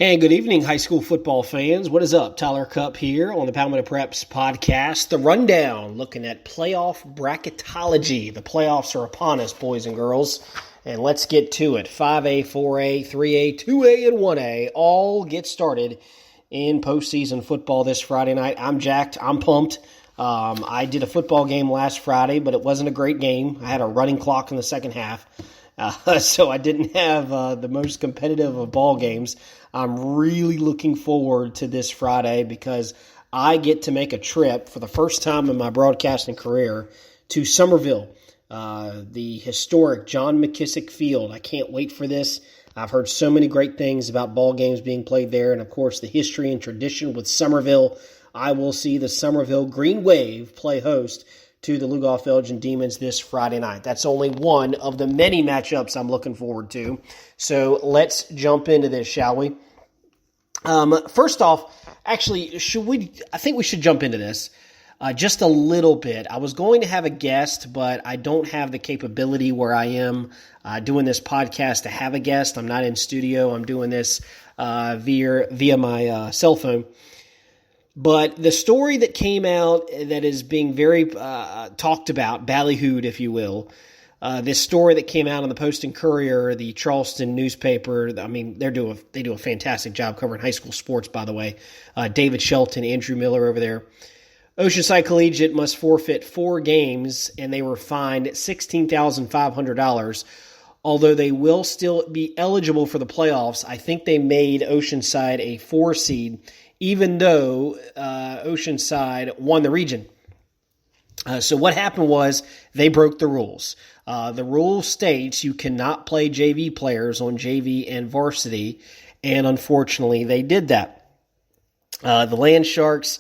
And good evening, high school football fans. What is up? Tyler Cupp here on the Palmetto Preps podcast. The Rundown, looking at playoff bracketology. The playoffs are upon us, boys and girls. And let's get to it. 5A, 4A, 3A, 2A, and 1A all get started in postseason football this Friday night. I'm jacked. I'm pumped. I did a football game last Friday, but it wasn't a great game. I had a running clock in the second half. So I didn't have the most competitive of ball games. I'm really looking forward to this Friday because I get to make a trip for the first time in my broadcasting career to Summerville, the historic John McKissick Field. I can't wait for this. I've heard so many great things about ball games being played there, and of course the history and tradition with Summerville. I will see the Summerville Green Wave play host to the Lugoff Elgin Demons this Friday night. That's only one of the many matchups I'm looking forward to. So let's jump into this, shall we? First off, actually, I think we should jump into this just a little bit. I was going to have a guest, but I don't have the capability where I am doing this podcast to have a guest. I'm not in studio. I'm doing this via my cell phone. But the story that came out that is being very talked about, ballyhooed, if you will, this story that came out in the Post and Courier, the Charleston newspaper. I mean, they do a fantastic job covering high school sports, by the way. David Shelton, Andrew Miller over there. Oceanside Collegiate must forfeit 4 games, and they were fined $16,500. Although they will still be eligible for the playoffs, I think they made Oceanside a 4 seed, even though Oceanside won the region. So what happened was they broke the rules. The rule states you cannot play JV players on JV and varsity, and unfortunately they did that. The Land Sharks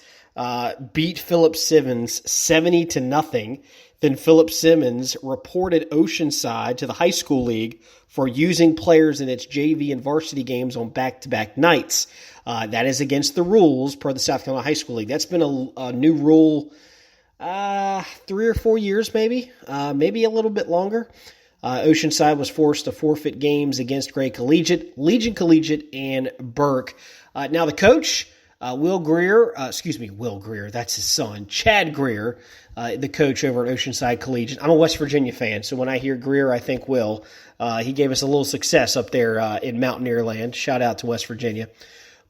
beat Philip Simmons 70-0. Then Philip Simmons reported Oceanside to the high school league for using players in its JV and varsity games on back-to-back nights. That is against the rules per the South Carolina High School League. That's been a new rule 3 or 4 years maybe a little bit longer. Oceanside was forced to forfeit games against Gray Collegiate, Legion Collegiate, and Burke. Now the coach, Will Greer, that's his son, Chad Greer, the coach over at Oceanside Collegiate. I'm a West Virginia fan, so when I hear Greer, I think Will. He gave us a little success up there in Mountaineer Land. Shout out to West Virginia.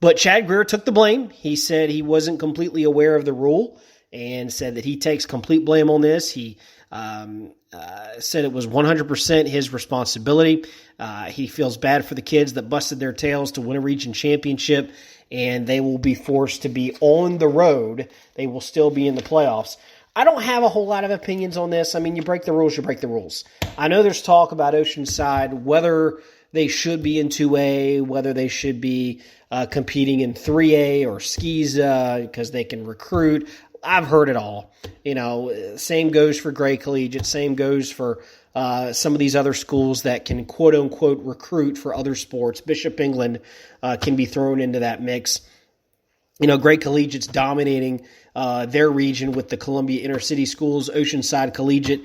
But Chad Greer took the blame. He said he wasn't completely aware of the rule and said that he takes complete blame on this. He said it was 100% his responsibility. He feels bad for the kids that busted their tails to win a region championship, and they will be forced to be on the road. They will still be in the playoffs. I don't have a whole lot of opinions on this. I mean, you break the rules, you break the rules. I know there's talk about Oceanside, whether they should be in 2A, whether they should be competing in 3A or SCISA because they can recruit. I've heard it all. You know, same goes for Gray Collegiate, same goes for some of these other schools that can quote-unquote recruit for other sports. Bishop England can be thrown into that mix. You know, Gray Collegiate's dominating their region with the Columbia Inner-City schools. Oceanside Collegiate,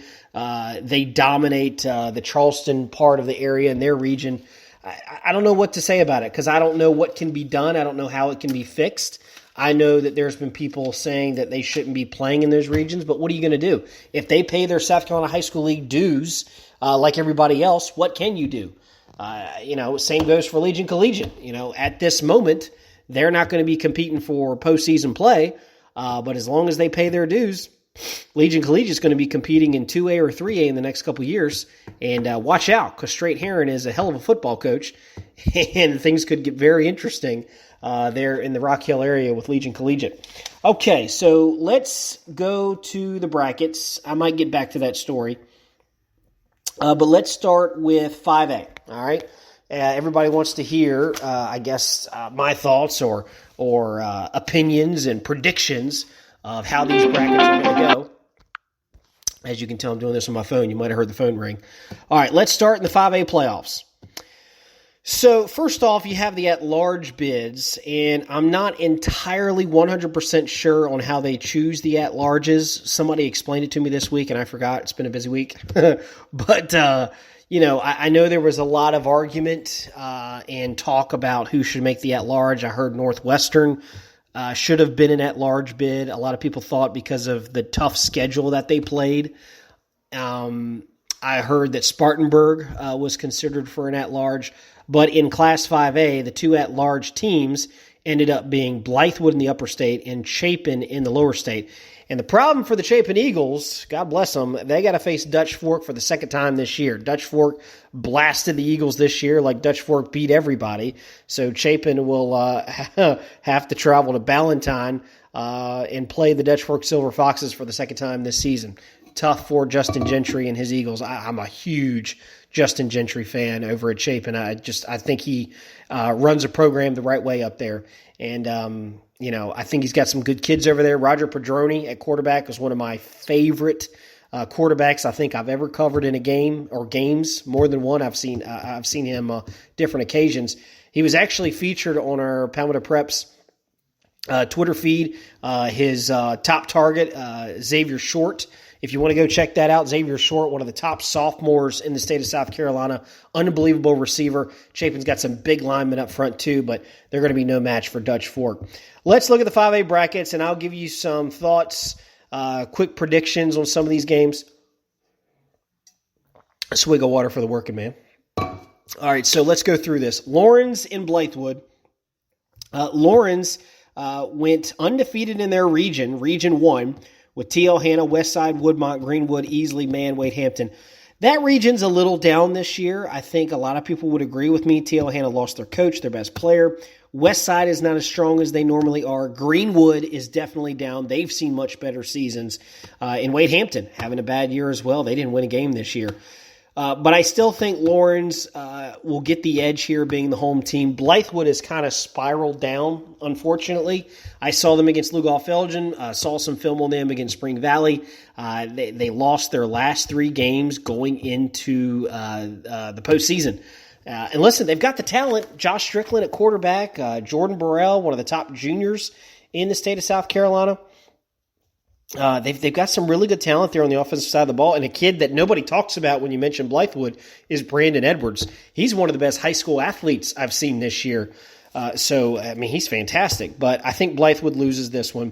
they dominate the Charleston part of the area in their region. I don't know what to say about it because I don't know what can be done. I don't know how it can be fixed. I know that there's been people saying that they shouldn't be playing in those regions, but what are you going to do? If they pay their South Carolina High School League dues like everybody else, what can you do? Same goes for Legion Collegiate. You know, at this moment, they're not going to be competing for postseason play, but as long as they pay their dues, Legion Collegiate is going to be competing in 2A or 3A in the next couple of years. And watch out, because Straight Heron is a hell of a football coach, and things could get very interesting there in the Rock Hill area with Legion Collegiate. Okay, so let's go to the brackets. I might get back to that story. But let's start with 5A, all right? Everybody wants to hear, my thoughts or opinions and predictions of how these brackets are going to go. As you can tell, I'm doing this on my phone. You might have heard the phone ring. All right, let's start in the 5A playoffs. So first off, you have the at-large bids, and I'm not entirely 100% sure on how they choose the at-larges. Somebody explained it to me this week, and I forgot. It's been a busy week. But I know there was a lot of argument and talk about who should make the at-large. I heard Northwestern should have been an at-large bid. A lot of people thought because of the tough schedule that they played. I heard that Spartanburg was considered for an at-large. But in Class 5A, the two at-large teams ended up being Blythewood in the upper state and Chapin in the lower state. And the problem for the Chapin Eagles, God bless them, they got to face Dutch Fork for the second time this year. Dutch Fork blasted the Eagles this year like Dutch Fork beat everybody. So Chapin will have to travel to Ballantyne and play the Dutch Fork Silver Foxes for the second time this season. Tough for Justin Gentry and his Eagles. I'm a huge Justin Gentry fan over at Chapin. I think he runs a program the right way up there. And, I think he's got some good kids over there. Roger Padroni at quarterback was one of my favorite quarterbacks I think I've ever covered in a game or games, more than one. I've seen him different occasions. He was actually featured on our Palmetto Preps Twitter feed. His top target, Xavier Short. If you want to go check that out, Xavier Short, one of the top sophomores in the state of South Carolina, unbelievable receiver. Chapin's got some big linemen up front too, but they're going to be no match for Dutch Fork. Let's look at the 5A brackets, and I'll give you some thoughts, quick predictions on some of these games. A swig of water for the working man. All right, so let's go through this. Lawrence and Blythewood. Lawrence went undefeated in their region, Region 1, with T.L. Hanna, Westside, Woodmont, Greenwood, Easley, Man, Wade, Hampton. That region's a little down this year. I think a lot of people would agree with me. T.L. Hanna lost their coach, their best player. Westside is not as strong as they normally are. Greenwood is definitely down. They've seen much better seasons. And Wade Hampton having a bad year as well. They didn't win a game this year. But I still think Lawrence will get the edge here being the home team. Blythewood has kind of spiraled down, unfortunately. I saw them against Lugoff-Elgin, saw some film on them against Spring Valley. They lost their last 3 games going into the postseason. And listen, they've got the talent. Josh Strickland at quarterback, Jordan Burrell, one of the top juniors in the state of South Carolina. They've got some really good talent there on the offensive side of the ball, and a kid that nobody talks about when you mention Blythewood is Brandon Edwards. He's one of the best high school athletes I've seen this year. He's fantastic. But I think Blythewood loses this one,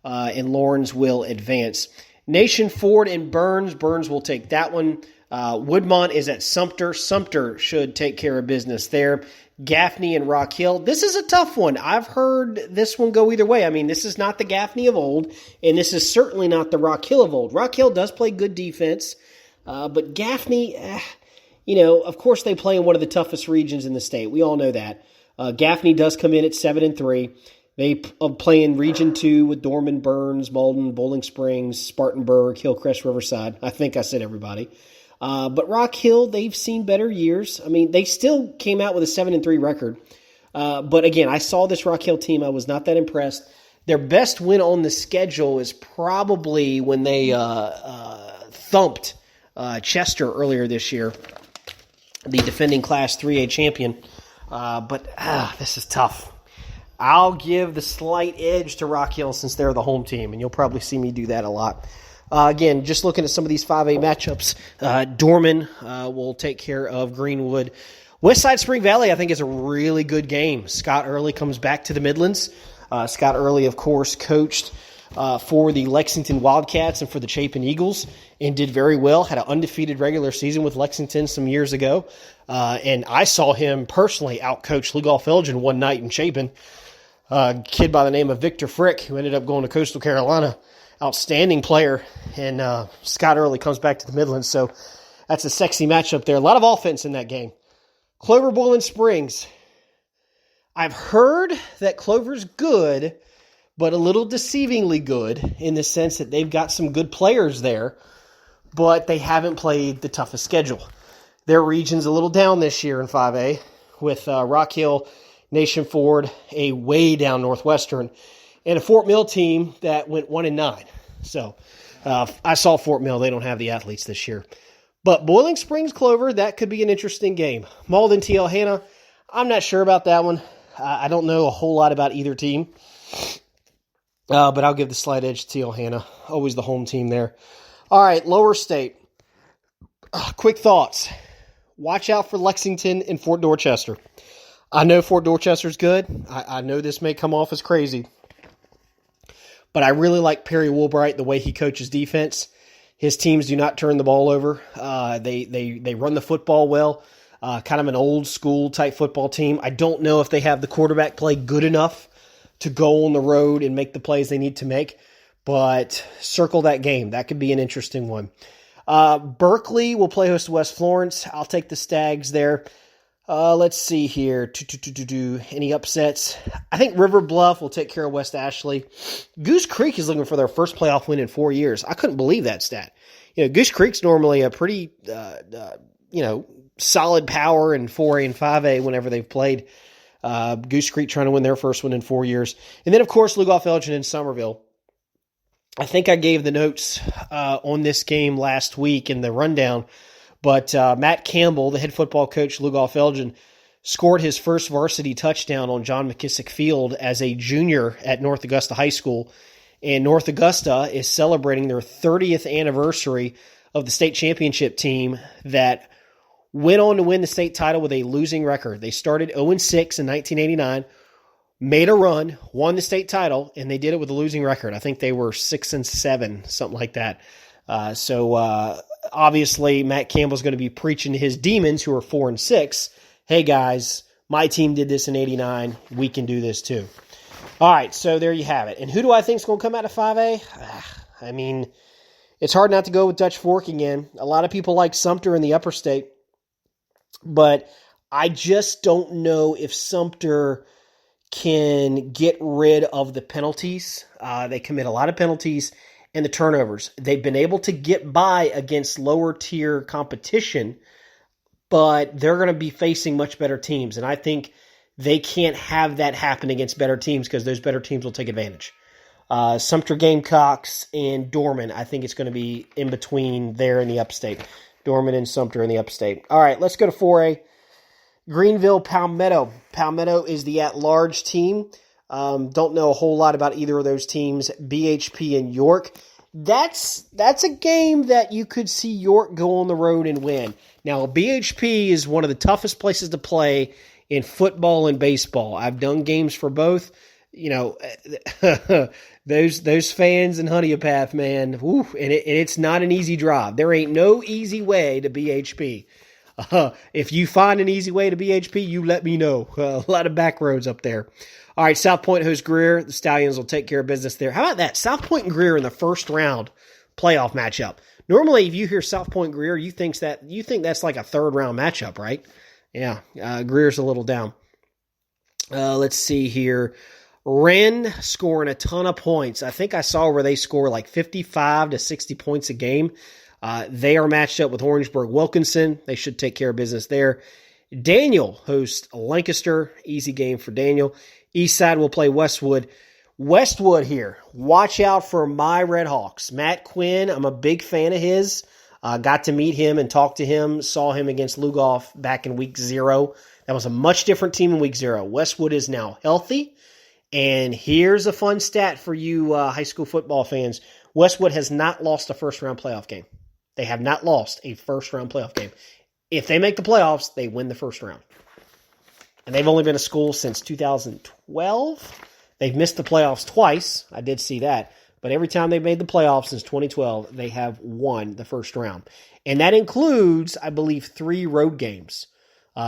and Lawrence will advance. Nation Ford and Burns. Burns will take that one. Woodmont is at Sumter. Sumter should take care of business there. Gaffney and Rock Hill. This is a tough one. I've heard this one go either way. I mean, this is not the Gaffney of old, and this is certainly not the Rock Hill of old. Rock Hill does play good defense, but Gaffney, of course they play in one of the toughest regions in the state. We all know that. Gaffney does come in at 7-3. They play in Region 2 with Dorman, Burns, Malden, Bowling Springs, Spartanburg, Hillcrest, Riverside. I think I said everybody. But Rock Hill, they've seen better years. I mean, they still came out with a 7-3 record. But again, I saw this Rock Hill team. I was not that impressed. Their best win on the schedule is probably when they thumped Chester earlier this year, the defending Class 3A champion. But this is tough. I'll give the slight edge to Rock Hill since they're the home team, and you'll probably see me do that a lot. Again, just looking at some of these 5A matchups, Dorman will take care of Greenwood. Westside Spring Valley, I think, is a really good game. Scott Early comes back to the Midlands. Scott Early, of course, coached for the Lexington Wildcats and for the Chapin Eagles and did very well, had an undefeated regular season with Lexington some years ago. And I saw him personally outcoach Lugoff-Elgin one night in Chapin. A kid by the name of Victor Frick, who ended up going to Coastal Carolina. Outstanding player, and Scott Early comes back to the Midlands, so that's a sexy matchup there. A lot of offense in that game. Clover Boiling Springs. I've heard that Clover's good, but a little deceivingly good in the sense that they've got some good players there, but they haven't played the toughest schedule. Their region's a little down this year in 5A with Rock Hill, Nation Ford, a way down Northwestern, and a Fort Mill team that went 1-9. So I saw Fort Mill. They don't have the athletes this year. But Boiling Springs Clover, that could be an interesting game. Malden T.L. Hanna, I'm not sure about that one. I don't know a whole lot about either team. But I'll give the slight edge to T.L. Hanna. Always the home team there. All right, Lower State. Quick thoughts. watch out for Lexington and Fort Dorchester. I know Fort Dorchester's good. I know this may come off as crazy, but I really like Perry Woolbright, the way he coaches defense. His teams do not turn the ball over. They run the football well. Kind of an old school type football team. I don't know if they have the quarterback play good enough to go on the road and make the plays they need to make, but circle that game. That could be an interesting one. Berkeley will play host to West Florence. I'll take the Stags there. Let's see here. Any upsets? I think River Bluff will take care of West Ashley. Goose Creek is looking for their first playoff win in 4 years. I couldn't believe that stat. Goose Creek's normally a pretty, solid power in 4A and 5A whenever they've played. Goose Creek trying to win their first one in 4 years. And then, of course, Lugoff Elgin and Somerville. I think I gave the notes on this game last week in the rundown. But Matt Campbell, the head football coach, Lugoff Elgin, scored his first varsity touchdown on John McKissick Field as a junior at North Augusta High School. And North Augusta is celebrating their 30th anniversary of the state championship team that went on to win the state title with a losing record. They started 0-6 in 1989, made a run, won the state title, and they did it with a losing record. I think they were 6-7, something like that. Obviously, Matt Campbell's going to be preaching to his demons who are 4-6. Hey, guys, my team did this in 89. We can do this too. All right, so there you have it. And who do I think is going to come out of 5A? I mean, it's hard not to go with Dutch Fork again. A lot of people like Sumter in the upper state, but I just don't know if Sumter can get rid of the penalties. They commit a lot of penalties and the turnovers. They've been able to get by against lower tier competition, but they're going to be facing much better teams. And I think they can't have that happen against better teams because those better teams will take advantage. Sumter Gamecocks and Dorman, I think it's going to be in between there in the upstate. Dorman and Sumter in the upstate. All right, let's go to 4A. Greenville, Palmetto. Palmetto is the at-large team. Don't know a whole lot about either of those teams. BHP and York. That's a game that you could see York go on the road and win. Now, BHP is one of the toughest places to play in football and baseball. I've done games for both. Those fans in Honeypath, man, and it's not an easy drive. There ain't no easy way to BHP. If you find an easy way to BHP, you let me know. A lot of back roads up there. All right, South Point hosts Greer. The Stallions will take care of business there. How about that? South Point and Greer in the first round playoff matchup. Normally, if you hear South Point Greer, you think that's like a third round matchup, right? Yeah, Greer's a little down. Let's see here. Wren scoring a ton of points. I think I saw where they score like 55 to 60 points a game. They are matched up with Orangeburg Wilkinson. They should take care of business there. Daniel hosts Lancaster. Easy game for Daniel. Eastside will play Westwood. Westwood here. Watch out for my Red Hawks. Matt Quinn, I'm a big fan of his. Got to meet him and talk to him. Saw him against Lugoff back in week 0. That was a much different team in week 0. Westwood is now healthy. And here's a fun stat for you high school football fans. Westwood has not lost a first-round playoff game. They have not lost a first-round playoff game. If they make the playoffs, they win the first round. And they've only been a school since 2012. They've missed the playoffs twice. I did see that. But every time they've made the playoffs since 2012, they have won the first round. And that includes, I believe, 3 road games.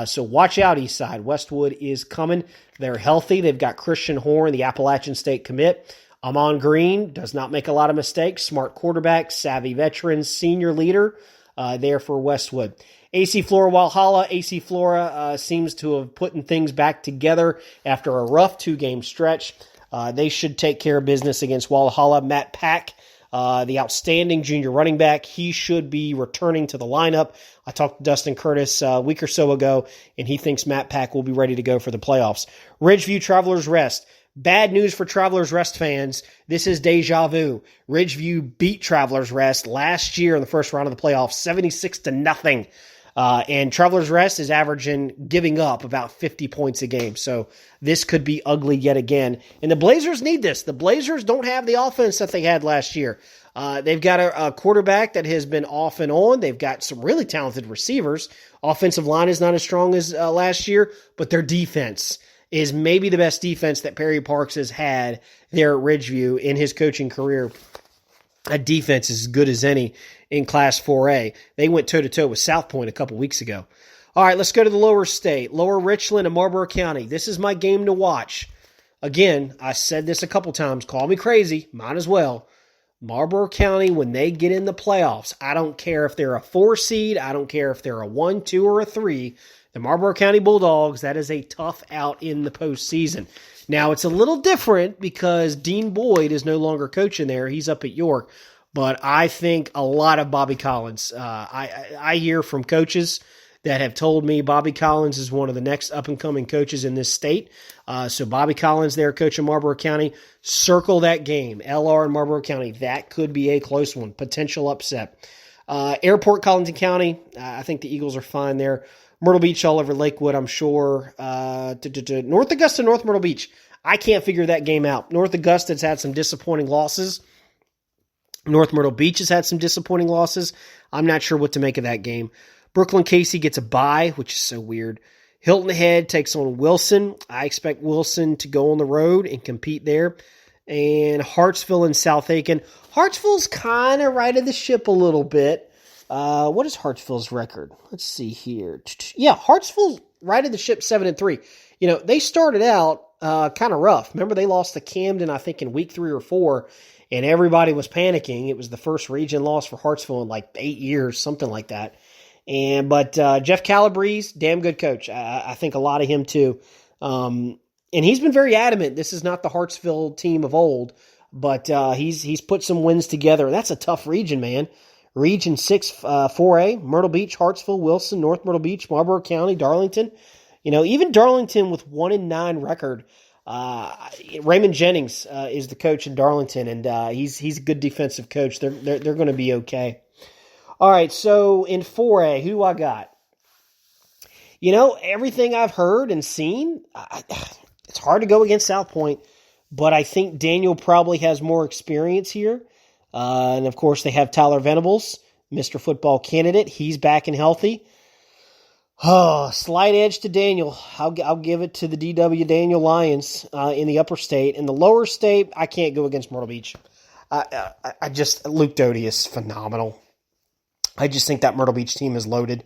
So watch out, Eastside. Westwood is coming. They're healthy. They've got Christian Horn, the Appalachian State commit. Amon Green does not make a lot of mistakes. Smart quarterback, savvy veteran, senior leader there for Westwood. AC Flora Walhalla. AC Flora seems to have putting things back together after a rough 2-game stretch. They should take care of business against Walhalla. Matt Pack, the outstanding junior running back, he should be returning to the lineup. I talked to Dustin Curtis a week or so ago, and he thinks Matt Pack will be ready to go for the playoffs. Ridgeview Travelers Rest. Bad news for Travelers Rest fans. This is deja vu. Ridgeview beat Travelers Rest last year in the first round of the playoffs, 76-0. And Travelers Rest is giving up about 50 points a game. So this could be ugly yet again. And the Blazers need this. The Blazers don't have the offense that they had last year. They've got a quarterback that has been off and on. They've got some really talented receivers. Offensive line is not as strong as last year, but their defense is maybe the best defense that Perry Parks has had there at Ridgeview in his coaching career. A defense is as good as any in Class 4A. They went toe-to-toe with South Point a couple weeks ago. All right, let's go to the lower state. Lower Richland and Marlboro County. This is my game to watch. Again, I said this a couple times. Call me crazy. Might as well. Marlboro County, when they get in the playoffs, I don't care if they're a 4 seed. I don't care if they're a 1, 2, or a 3. The Marlboro County Bulldogs, that is a tough out in the postseason. Now, it's a little different because Dean Boyd is no longer coaching there. He's up at York. But I think a lot of Bobby Collins. I hear from coaches that have told me Bobby Collins is one of the next up-and-coming coaches in this state. So Bobby Collins there, coach of Marlboro County. Circle that game, LR and Marlboro County. That could be a close one, potential upset. Airport, Collington County. I think the Eagles are fine there. Myrtle Beach all over Lakewood, I'm sure. North Augusta, North Myrtle Beach. I can't figure that game out. North Augusta's had some disappointing losses. North Myrtle Beach has had some disappointing losses. I'm not sure what to make of that game. Brooklyn Casey gets a bye, which is so weird. Hilton Head takes on Wilson. I expect Wilson to go on the road and compete there. And Hartsville and South Aiken. Hartsville's kind of righted the ship a little bit. What is Hartsville's record? Let's see here. Yeah, Hartsville righted the ship 7-3. You know, they started out kind of rough. Remember, they lost to Camden, I think, in week 3 or 4, and everybody was panicking. It was the first region loss for Hartsville in like 8 years, something like that. But Jeff Calabrese, damn good coach. I think a lot of him too. And he's been very adamant. This is not the Hartsville team of old, but he's put some wins together. That's a tough region, man. Region 6, 4A, Myrtle Beach, Hartsville, Wilson, North Myrtle Beach, Marlboro County, Darlington. You know, even Darlington with 1-9 record. Raymond Jennings is the coach in Darlington, and he's a good defensive coach. They're going to be okay. All right, so in 4A, who do I got? You know, everything I've heard and seen, it's hard to go against South Point, but I think Daniel probably has more experience here. And, of course, they have Tyler Venables, Mr. Football candidate. He's back and healthy. Oh, slight edge to Daniel. I'll give it to the DW Daniel Lions in the upper state. In the lower state, I can't go against Myrtle Beach. Luke Doty is phenomenal. I just think that Myrtle Beach team is loaded.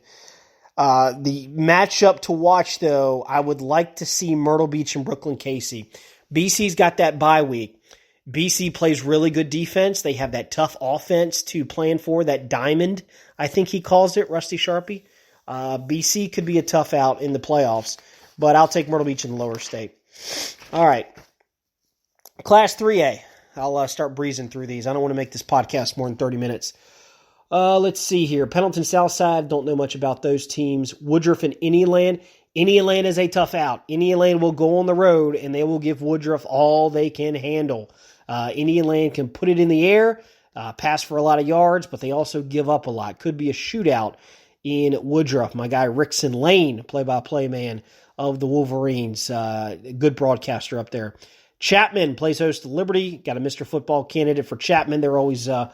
The matchup to watch, though, I would like to see Myrtle Beach and Brooklyn Casey. BC's got that bye week. BC plays really good defense. They have that tough offense to plan for, that diamond, I think he calls it, Rusty Sharpie. BC could be a tough out in the playoffs, but I'll take Myrtle Beach in the lower state. All right. Class 3A. I'll start breezing through these. I don't want to make this podcast more than 30 minutes. Let's see here. Pendleton Southside, don't know much about those teams. Woodruff and Indialand. Indialand is a tough out. Indialand will go on the road, and they will give Woodruff all they can handle. Indialand can put it in the air, pass for a lot of yards, but they also give up a lot. Could be a shootout in Woodruff. My guy Rickson Lane, play-by-play man of the Wolverines. Good broadcaster up there. Chapman plays host to Liberty. Got a Mr. Football candidate for Chapman. They're always a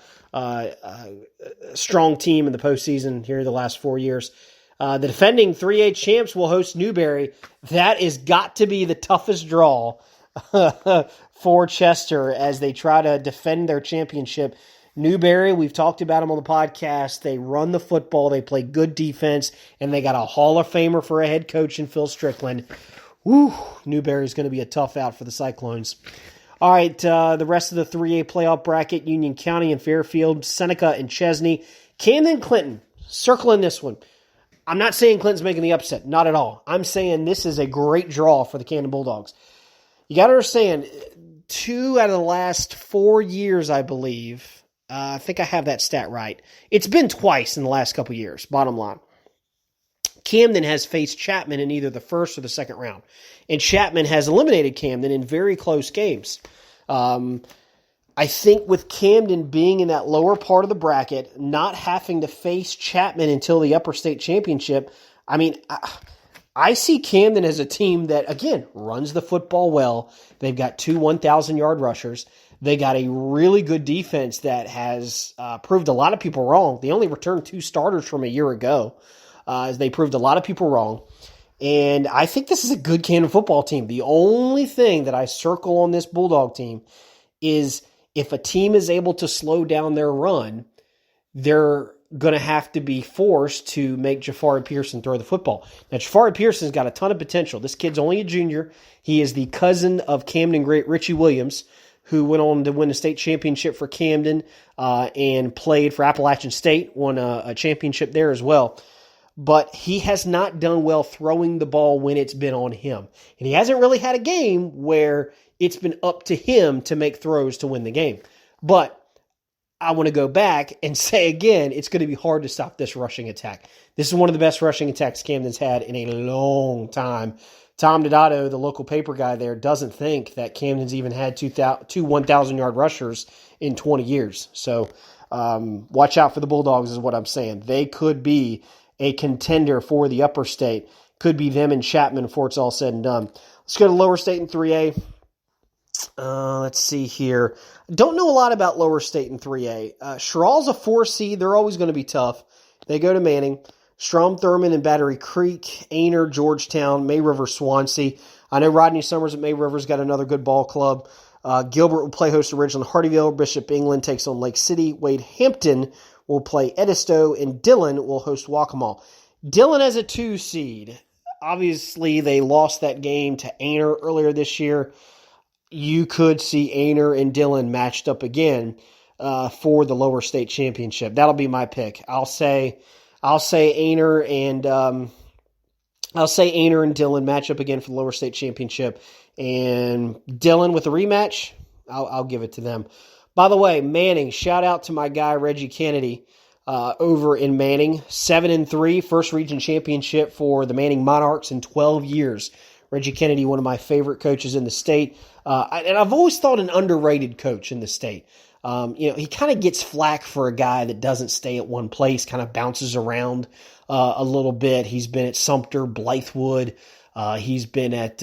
strong team in the postseason here the last 4 years. The defending 3A champs will host Newberry. That is got to be the toughest draw for Chester as they try to defend their championship. Newberry, we've talked about them on the podcast. They run the football. They play good defense, and they got a Hall of Famer for a head coach in Phil Strickland. Woo, Newberry's going to be a tough out for the Cyclones. All right, the rest of the 3A playoff bracket, Union County and Fairfield, Seneca and Chesney, Camden, Clinton, circling this one. I'm not saying Clinton's making the upset, not at all. I'm saying this is a great draw for the Camden Bulldogs. You got to understand, 2 out of the last 4 years, I believe, I think I have that stat right. It's been twice in the last couple years, bottom line. Camden has faced Chapman in either the first or the second round. And Chapman has eliminated Camden in very close games. I think with Camden being in that lower part of the bracket, not having to face Chapman until the Upper State Championship, I mean, I see Camden as a team that, again, runs the football well. They've got 2 1,000-yard rushers. They got a really good defense that has proved a lot of people wrong. They only returned 2 starters from a year ago, as they proved a lot of people wrong. And I think this is a good Camden football team. The only thing that I circle on this Bulldog team is if a team is able to slow down their run, they're going to have to be forced to make Jafari Pearson throw the football. Now, Jafari Pearson's got a ton of potential. This kid's only a junior. He is the cousin of Camden great Richie Williams, who went on to win a state championship for Camden and played for Appalachian State, won a championship there as well. But he has not done well throwing the ball when it's been on him. And he hasn't really had a game where it's been up to him to make throws to win the game. But I want to go back and say again, it's going to be hard to stop this rushing attack. This is one of the best rushing attacks Camden's had in a long time. Tom Donato, the local paper guy there, doesn't think that Camden's even had two 1,000-yard rushers in 20 years. So watch out for the Bulldogs is what I'm saying. They could be a contender for the Upper State. Could be them and Chapman before it's all said and done. Let's go to Lower State in 3A. Let's see here. Don't know a lot about Lower State in 3A. Sherrall's a 4 seed. They're always going to be tough. They go to Manning. Strom Thurmond and Battery Creek, Ainer, Georgetown, May River, Swansea. I know Rodney Summers at May River's got another good ball club. Gilbert will play host to Ridgeland Hardyville. Bishop England takes on Lake City. Wade Hampton will play Edisto, and Dillon will host Waccamaw. Dillon as a 2 seed. Obviously, they lost that game to Ainer earlier this year. You could see Ainer and Dillon matched up again for the Lower State Championship. That'll be my pick. I'll say Ainer and Dillon match up again for the Lower State Championship, and Dillon with a rematch. I'll give it to them. By the way, Manning, shout out to my guy Reggie Kennedy over in Manning. 7-3, first region championship for the Manning Monarchs in 12 years. Reggie Kennedy, one of my favorite coaches in the state, and I've always thought an underrated coach in the state. He kind of gets flack for a guy that doesn't stay at one place, kind of bounces around a little bit. He's been at Sumter, Blythewood. He's been at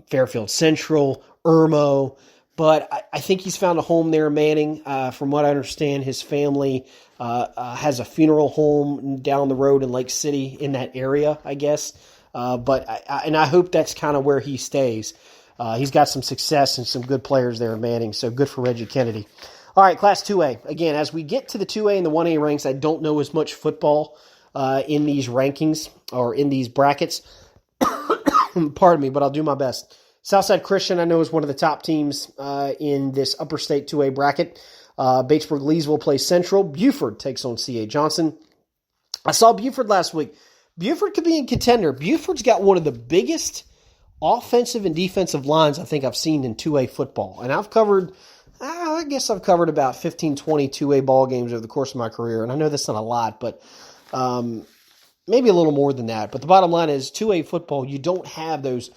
Fairfield Central, Irmo. But I think he's found a home there, Manning. From what I understand, his family has a funeral home down the road in Lake City in that area, I guess. But I hope that's kind of where he stays. He's got some success and some good players there in Manning, so good for Reggie Kennedy. All right, Class 2A. Again, as we get to the 2A and the 1A ranks, I don't know as much football in these rankings or in these brackets. Pardon me, but I'll do my best. Southside Christian, I know, is one of the top teams in this Upper State 2A bracket. Batesburg-Leesville plays Central. Buford takes on C.A. Johnson. I saw Buford last week. Buford could be in contender. Buford's got one of the biggest offensive and defensive lines I think I've seen in 2A football. And I've covered about 15, 20 2A ball games over the course of my career. And I know that's not a lot, but maybe a little more than that. But the bottom line is 2A football, you don't have those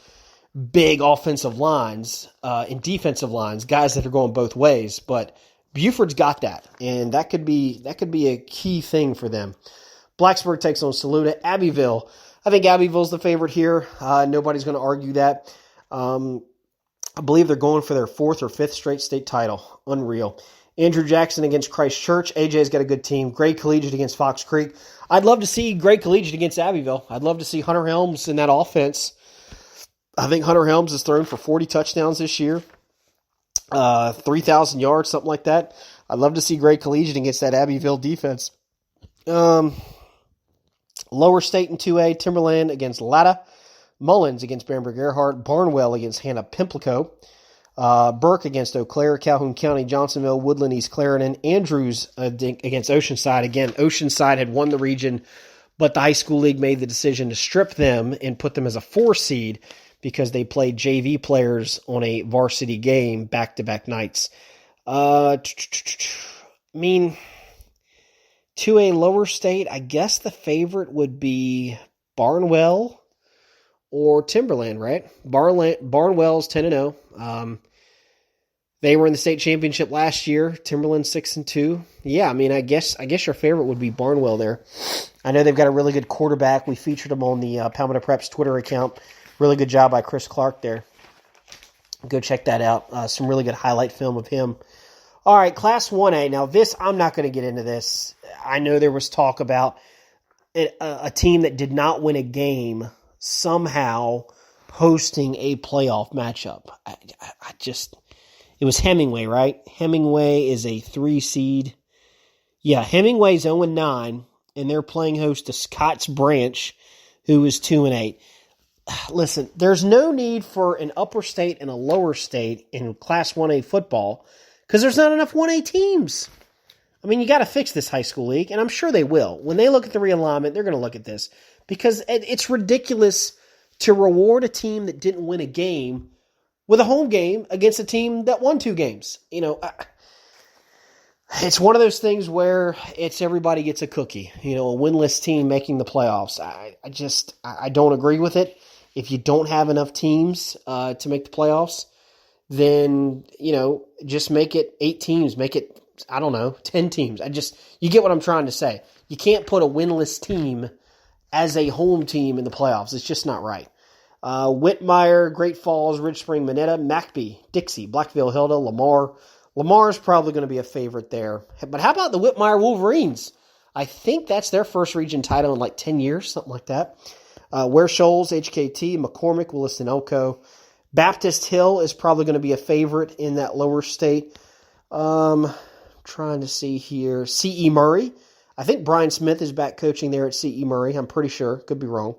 big offensive lines and defensive lines, guys that are going both ways. But Buford's got that, and that could be a key thing for them. Blacksburg takes on Saluda. Abbeville, I think Abbeville's the favorite here. Nobody's going to argue that. I believe they're going for their 4th or 5th straight state title. Unreal. Andrew Jackson against Christ Church. AJ's got a good team. Gray Collegiate against Fox Creek. I'd love to see Gray Collegiate against Abbeville. I'd love to see Hunter Helms in that offense. I think Hunter Helms has thrown for 40 touchdowns this year. 3,000 yards, something like that. I'd love to see Gray Collegiate against that Abbeville defense. Lower State in 2A, Timberland against Latta. Mullins against Bamberg Earhart. Barnwell against Hannah Pimlico. Burke against Eau Claire. Calhoun County, Johnsonville, Woodland, East Clarendon. Andrews against Oceanside. Again, Oceanside had won the region, but the high school league made the decision to strip them and put them as a 4 seed because they played JV players on a varsity game back-to-back nights. 2A Lower State, I guess the favorite would be Barnwell or Timberland, right? Barnwell's 10-0. They were in the state championship last year. Timberland 6-2. Yeah, I mean, I guess your favorite would be Barnwell there. I know they've got a really good quarterback. We featured him on the Palmetto Preps Twitter account. Really good job by Chris Clark there. Go check that out. Some really good highlight film of him. All right, Class 1A. Now, I'm not going to get into this. I know there was talk about a team that did not win a game somehow hosting a playoff matchup. It was Hemingway, right? Hemingway is a 3 seed. Yeah, Hemingway's 0-9, and they're playing host to Scotts Branch, who is 2-8. Listen, there's no need for an upper state and a lower state in Class 1A football because there's not enough 1A teams. I mean, you got to fix this high school league, and I'm sure they will. When they look at the realignment, they're going to look at this because it's ridiculous to reward a team that didn't win a game with a home game against a team that won 2 games. You know, it's one of those things where it's everybody gets a cookie. You know, a winless team making the playoffs. I don't agree with it. If you don't have enough teams to make the playoffs, then, you know, just make it 8 teams. Make it, 10 teams. You get what I'm trying to say. You can't put a winless team as a home team in the playoffs. It's just not right. Whitmire, Great Falls, Ridge Spring, Minetta, McBee, Dixie, Blackville, Hilda, Lamar. Lamar's probably going to be a favorite there. But how about the Whitmire Wolverines? I think that's their first region title in like 10 years, something like that. Ware Shoals, HKT, McCormick, Williston, Elko. Baptist Hill is probably going to be a favorite in that lower state. Trying to see here. C.E. Murray. I think Brian Smith is back coaching there at C.E. Murray. I'm pretty sure. Could be wrong.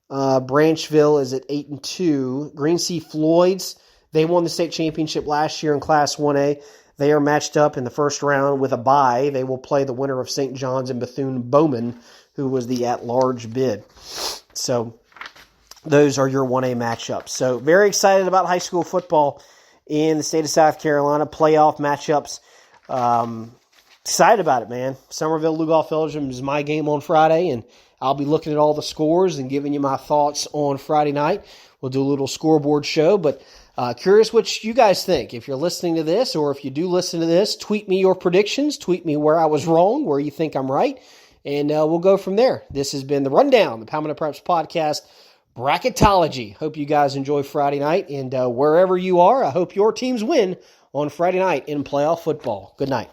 Branchville is at 8-2. Green Sea Floyds, they won the state championship last year in Class 1A. They are matched up in the first round with a bye. They will play the winner of St. John's and Bethune-Bowman, who was the at-large bid. So those are your 1A matchups. So very excited about high school football in the state of South Carolina, playoff matchups. Excited about it, man. Somerville, Lugoff, Belgium is my game on Friday, and I'll be looking at all the scores and giving you my thoughts on Friday night. We'll do a little scoreboard show, but curious what you guys think. If you're listening to this, or if you do listen to this, tweet me your predictions. Tweet me where I was wrong, where you think I'm right, and we'll go from there. This has been the Rundown, the Palmetto Preps Podcast, Bracketology. Hope you guys enjoy Friday night, and wherever you are, I hope your teams win on Friday night in playoff football. Good night.